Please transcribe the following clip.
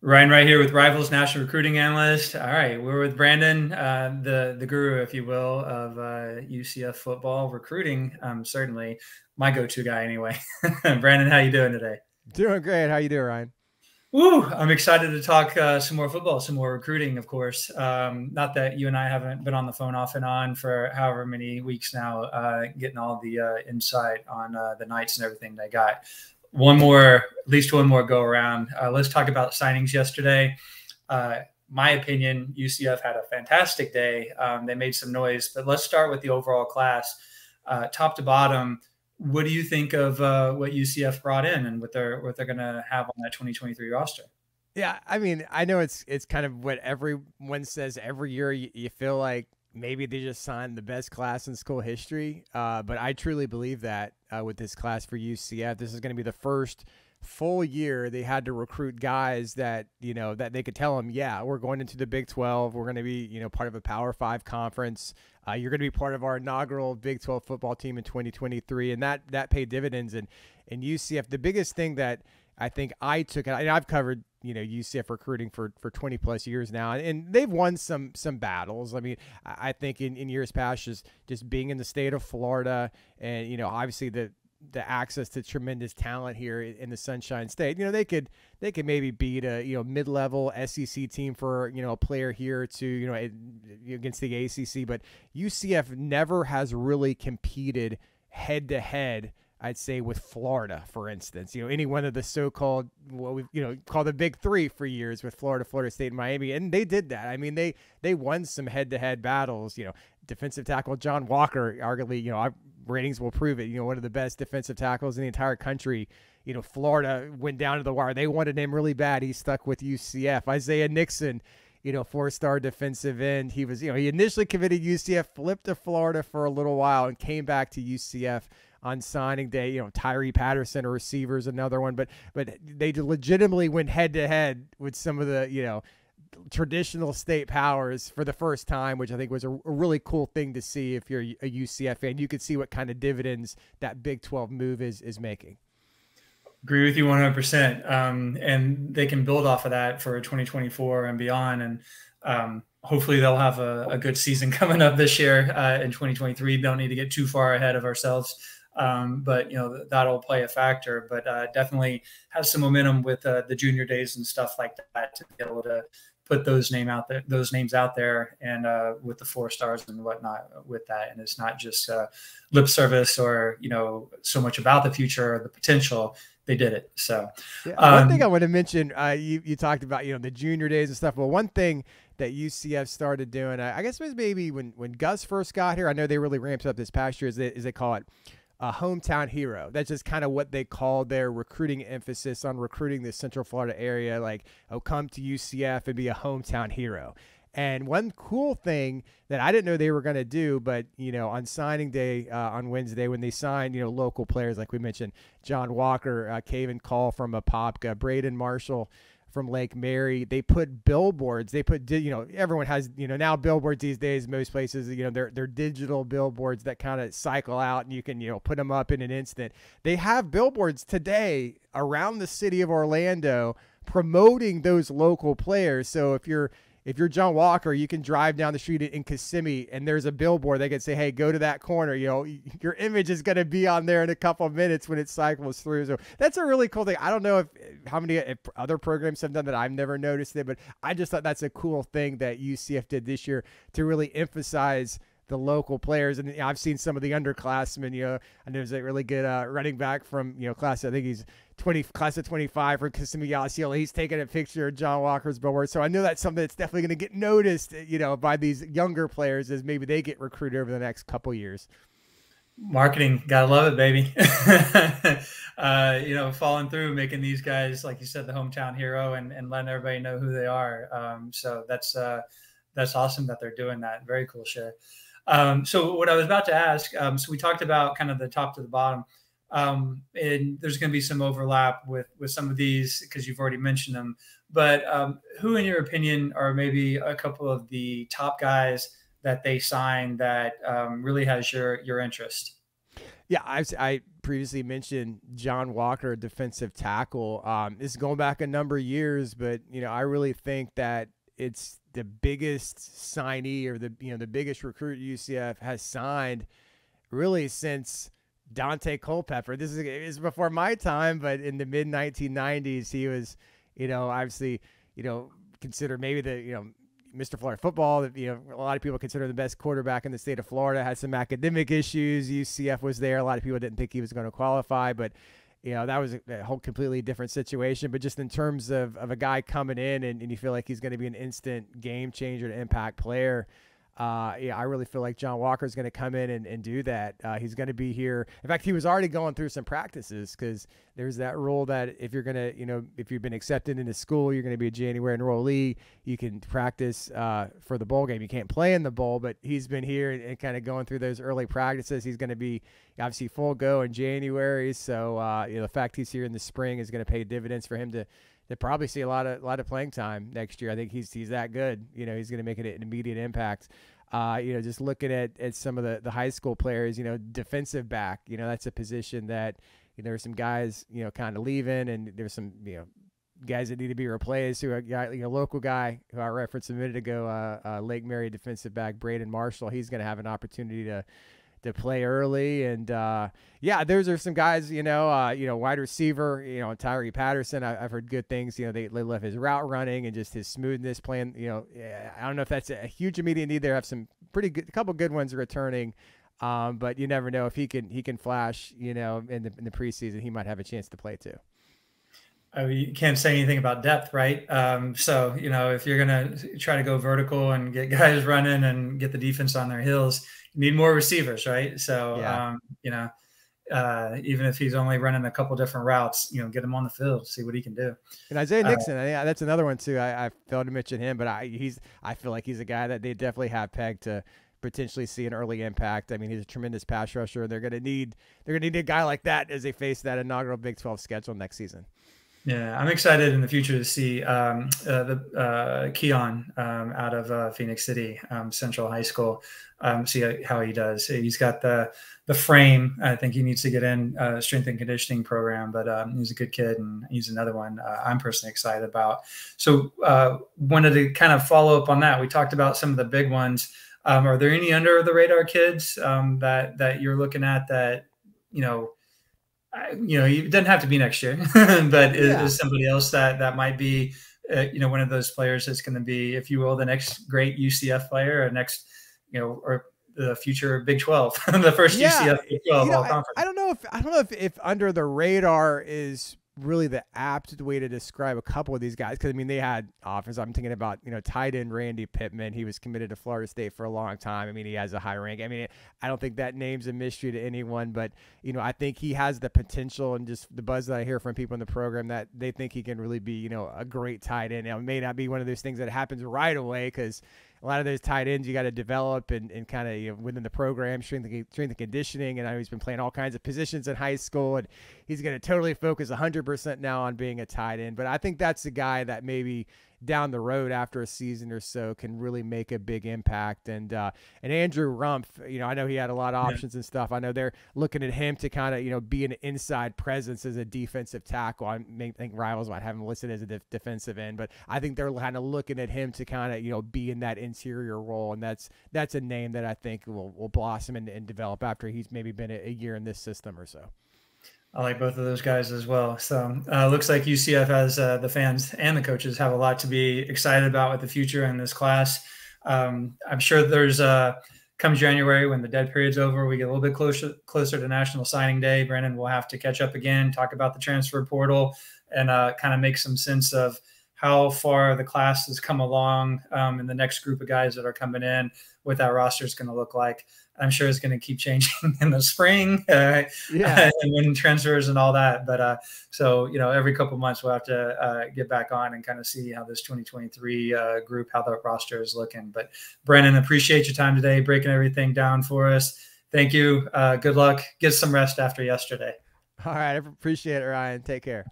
Ryan right here with Rivals National Recruiting Analyst. All right, we're with Brandon, the guru, if you will, of UCF football recruiting. Certainly my go-to guy, anyway. Brandon, how you doing today? Doing great. How you doing, Ryan? Woo! I'm excited to talk some more football, some more recruiting, of course. Not that you and I haven't been on the phone off and on for however many weeks now, getting all the insight on the Knights and everything they got. At least one more go around. Let's talk about signings yesterday. My opinion, UCF had a fantastic day. They made some noise, but let's start with the overall class, top to bottom. What do you think of what UCF brought in and what they're going to have on that 2023 roster? Yeah, I mean, I know it's kind of what everyone says every year. You feel like maybe they just signed the best class in school history, but I truly believe that with this class for UCF, this is going to be the first full year they had to recruit guys that that they could tell them, yeah, we're going into the Big 12, we're going to be part of a Power 5 conference. You're going to be part of our inaugural Big 12 football team in 2023, and that paid dividends. And UCF, the biggest thing that I think I took, and I've covered UCF recruiting for 20 plus years now, and they've won some battles. I mean, I think in years past, just being in the state of Florida, and obviously the access to tremendous talent here in the Sunshine State. They could maybe beat a mid-level SEC team for a player here to against the ACC, but UCF never has really competed head to head, I'd say, with Florida, for instance. Any one of the so-called what we've called the Big Three for years with Florida, Florida State, and Miami, and they did that. I mean, they won some head-to-head battles. Defensive tackle John Walker, arguably, our ratings will prove it. One of the best defensive tackles in the entire country. Florida went down to the wire. They wanted him really bad. He stuck with UCF. Isaiah Nixon, four-star defensive end. He was, he initially committed UCF, flipped to Florida for a little while, and came back to UCF on signing day. Tyree Patterson, a receiver, is another one, but they legitimately went head to head with some of the traditional state powers for the first time, which I think was a really cool thing to see. If you're a UCF fan, you could see what kind of dividends that Big 12 move is making. Agree with you 100%. And they can build off of that for 2024 and beyond. And hopefully they'll have a good season coming up this year in 2023. Don't need to get too far ahead of ourselves. But that'll play a factor, but definitely have some momentum with the junior days and stuff like that to be able to put those names out there, and with the 4 stars and whatnot with that. And it's not just lip service or so much about the future or the potential. They did it. So yeah, one thing I want to mention, you talked about the junior days and stuff. Well, one thing that UCF started doing, I guess it was maybe when Gus first got here. I know they really ramped up this past year, as they call it a hometown hero. That's just kind of what they call their recruiting emphasis on recruiting the Central Florida area. Like, oh, come to UCF and be a hometown hero. And one cool thing that I didn't know they were going to do, but, on signing day on Wednesday, when they signed, local players, like we mentioned, John Walker, Caven Call from Apopka, Braden Marshall from Lake Mary, they put billboards. They put, everyone has, now billboards these days, most places, they're digital billboards that kind of cycle out, and you can, put them up in an instant. They have billboards today around the city of Orlando promoting those local players. So if you're John Walker, you can drive down the street in Kissimmee and there's a billboard. They can say, hey, go to that corner. Your image is going to be on there in a couple of minutes when it cycles through. So that's a really cool thing. I don't know if other programs have done that. I've never noticed it, but I just thought that's a cool thing that UCF did this year to really emphasize the local players. And I've seen some of the underclassmen, and there's a really good running back from, class, I think he's class of 25 from Kissimmee Osceola. He's taking a picture of John Walker's billboard. So I know that's something that's definitely going to get noticed, by these younger players as maybe they get recruited over the next couple years. Marketing, gotta love it, baby. Falling through, making these guys, like you said, the hometown hero, and letting everybody know who they are. So that's awesome that they're doing that. Very cool shit. So what I was about to ask, so we talked about kind of the top to the bottom, and there's going to be some overlap with some of these because you've already mentioned them. But who, in your opinion, are maybe a couple of the top guys that they signed that really has your interest? Yeah, I previously mentioned John Walker, defensive tackle. This is going back a number of years, but I really think that it's the biggest signee, or the biggest recruit UCF has signed really since Dante Culpepper. This is before my time, but in the mid 1990s, he was, obviously, considered maybe the, Mr. Florida football. A lot of people consider the best quarterback in the state of Florida. Had some academic issues. UCF was there. A lot of people didn't think he was going to qualify, but that was a whole completely different situation. But just in terms of a guy coming in and you feel like he's going to be an instant game changer, an impact player. I really feel like John Walker is going to come in and do that. He's going to be here. In fact, he was already going through some practices, because there's that rule that if you're going to, if you've been accepted into school, you're going to be a January enrollee, you can practice for the bowl game. You can't play in the bowl, but he's been here and kind of going through those early practices. He's going to be obviously full go in January. So, the fact he's here in the spring is going to pay dividends for him to probably see a lot of playing time next year. I think he's that good. He's going to make an immediate impact. Just looking at some of the high school players, defensive back, that's a position that, there's some guys, kind of leaving, and there's some, guys that need to be replaced. Who are, local guy who I referenced a minute ago, Lake Mary defensive back Brandon Marshall. He's going to have an opportunity to play early. And those are some guys, wide receiver, Tyree Patterson. I've heard good things. They love his route running and just his smoothness playing. I don't know if that's a huge immediate need. They have some a couple good ones returning. But you never know if he can flash, in the preseason. He might have a chance to play too. You can't say anything about depth, right? So, if you're going to try to go vertical and get guys running and get the defense on their heels, you need more receivers, right? So, even if he's only running a couple different routes, get him on the field, see what he can do. And Isaiah Nixon, that's another one too. I failed to mention him, but I feel like he's a guy that they definitely have pegged to potentially see an early impact. I mean, he's a tremendous pass rusher. They're going to need a guy like that as they face that inaugural Big 12 schedule next season. Yeah, I'm excited in the future to see Keon out of Phoenix City Central High School. See how he does. He's got the frame. I think he needs to get in strength and conditioning program, but he's a good kid, and he's another one I'm personally excited about. So wanted to kind of follow up on that. We talked about some of the big ones. Are there any under the radar kids that you're looking at that it doesn't have to be next year, but is somebody else that might be, one of those players that's going to be, if you will, the next great UCF player, or next, or the future Big 12, the first UCF Big 12 all conference. I don't know if under the radar is really the apt way to describe a couple of these guys, because they had offense. I'm thinking about tight end Randy Pittman. He was committed to Florida State for a long time. He has a high rank. I don't think that name's a mystery to anyone, but I think he has the potential, and just the buzz that I hear from people in the program, that they think he can really be a great tight end. It may not be one of those things that happens right away, because a lot of those tight ends you got to develop and kind of within the program, strength and conditioning. And I know he's been playing all kinds of positions in high school, and he's going to totally focus 100% now on being a tight end. But I think that's the guy that maybe down the road after a season or so can really make a big impact. And Andrew Rumpf, I know he had a lot of options and stuff. I know they're looking at him to kind of, be an inside presence as a defensive tackle. I think rivals might have him listed as a defensive end, but I think they're kind of looking at him to kind of, be in that interior role. And that's a name that I think will blossom and develop after he's maybe been a year in this system or so. I like both of those guys as well. So looks like UCF has the fans and the coaches have a lot to be excited about with the future in this class. I'm sure there's come January, when the dead period's over, we get a little bit closer to National Signing Day. Brandon will have to catch up again, talk about the transfer portal, and kind of make some sense of how far the class has come along, and the next group of guys that are coming in, what that roster is going to look like. I'm sure it's going to keep changing in the spring, and when transfers and all that. But so, every couple of months we'll have to get back on and kind of see how this 2023 group, how the roster is looking. But Brandon, appreciate your time today, breaking everything down for us. Thank you. Good luck. Get some rest after yesterday. All right. I appreciate it, Ryan. Take care.